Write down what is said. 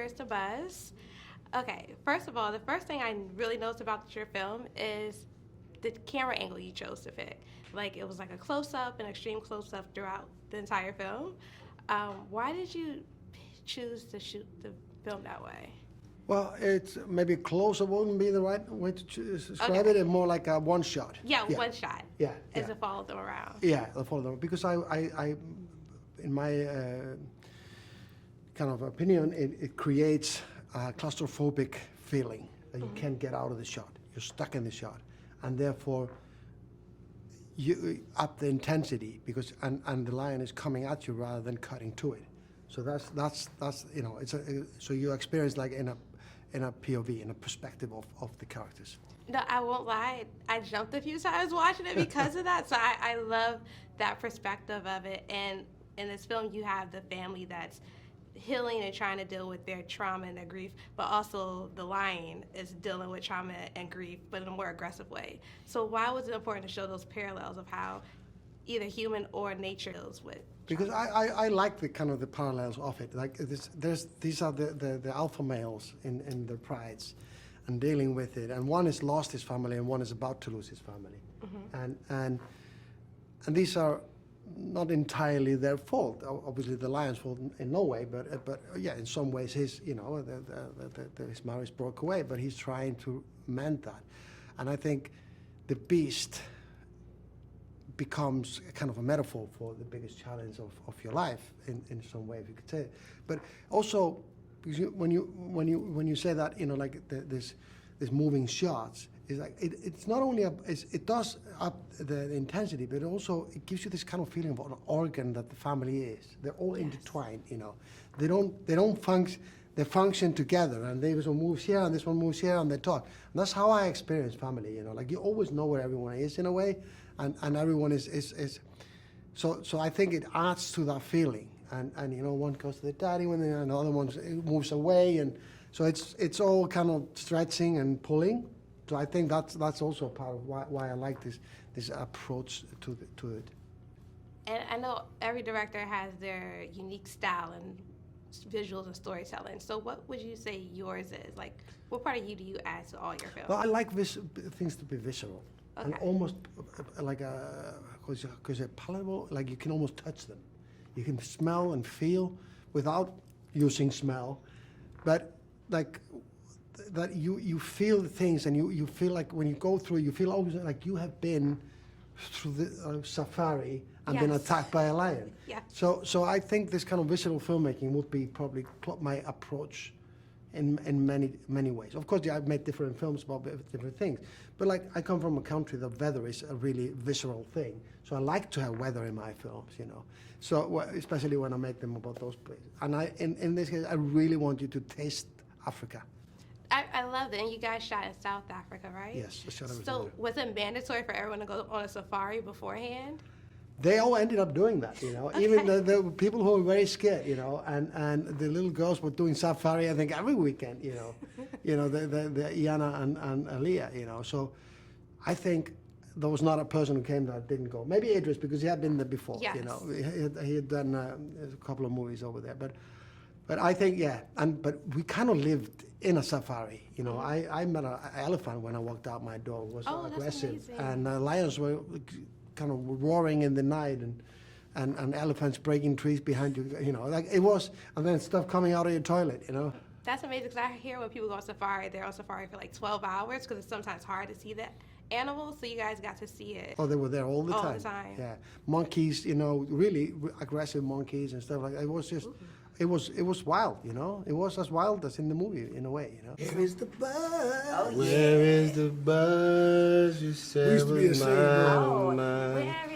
Where's the Buzz? Okay, first of all, the first thing I really noticed about your film is the camera angle you chose to pick. Like, it was like a close-up, an extreme close-up throughout the entire film. Why did you choose to shoot the film that way? Well, it's maybe closer wouldn't be the right way to describe Okay. it. It's more like a one shot. Yeah, one shot. Yeah, As yeah. it followed them around. Yeah, I follow them because I in my kind of opinion, it creates a claustrophobic feeling that you can't get out of the shot. You're stuck in the shot, and therefore you up the intensity because and the lion is coming at you rather than cutting to it. So that's you know so you experience like in a POV, in a perspective of the characters. No, I won't lie. I jumped a few times watching it because of that. So I love that perspective of it. And in this film, you have the family that's healing and trying to deal with their trauma and their grief, but also the lion is dealing with trauma and grief, but in a more aggressive way. So why was it important to show those parallels of how either human or nature deals with? Because I like the kind of the parallels of it. Like these are the alpha males in their prides, and dealing with it. And one has lost his family, and one is about to lose his family. And these are not entirely their fault. Obviously, the lion's fault in no way, but yeah, in some ways his his marriage broke away, but he's trying to mend that. And I think the beast becomes a kind of a metaphor for the biggest challenge of your life in some way, if you could say it. But also, because when you say that, like this moving shots, is like it's not only it does up the intensity, but also it gives you this kind of feeling of an organ that the family is. They're all intertwined, They don't function. They function together, and this one moves here, and this one moves here, and they talk. And that's how I experience family. Like you always know where everyone is in a way, and everyone is. So I think it adds to that feeling. And one goes to the daddy, when another one moves away, and so it's all kind of stretching and pulling. So I think that's also part of why I like this approach to it. And I know every director has their unique style and visuals and storytelling. So what would you say yours is? Like, what part of you do you add to all your films? Well, I like things to be visceral. Okay. And almost like because they're palatable, like you can almost touch them. You can smell and feel without using smell, but like that you feel the things, and you feel like when you go through, you feel always like you have been through the safari and been attacked by a lion. Yeah. So I think this kind of visual filmmaking would be probably my approach in many ways. Of course, I've made different films about different things, but like I come from a country that weather is a really visceral thing. So I like to have weather in my films, So especially when I make them about those places. And in this case, I really want you to taste Africa. I love that. And you guys shot in South Africa, right? Yes, I shot over So there. was it mandatory for everyone to go on a safari beforehand? They all ended up doing that, Okay. Even the people who were very scared, and the little girls were doing safari, I think, every weekend, the Iyana and Leah, So I think there was not a person who came that didn't go. Maybe Idris, because he had been there before, Yes. He had done a couple of movies over there. But I think, but we kind of lived in a safari, I met an elephant when I walked out my door. It was aggressive. That's amazing. And lions were kind of roaring in the night, and elephants breaking trees behind you, like it was, and then stuff coming out of your toilet, That's amazing, because I hear when people go on safari, they're on safari for like 12 hours because it's sometimes hard to see the animals, so you guys got to see it. Oh, they were there all the time. All the time. Yeah, monkeys, really aggressive monkeys and stuff like that. It was just, it was wild, It was as wild as in the movie, in a way, Where is the buzz? Where is the buzz you said used to be a was singer. mine, Oh, mine? where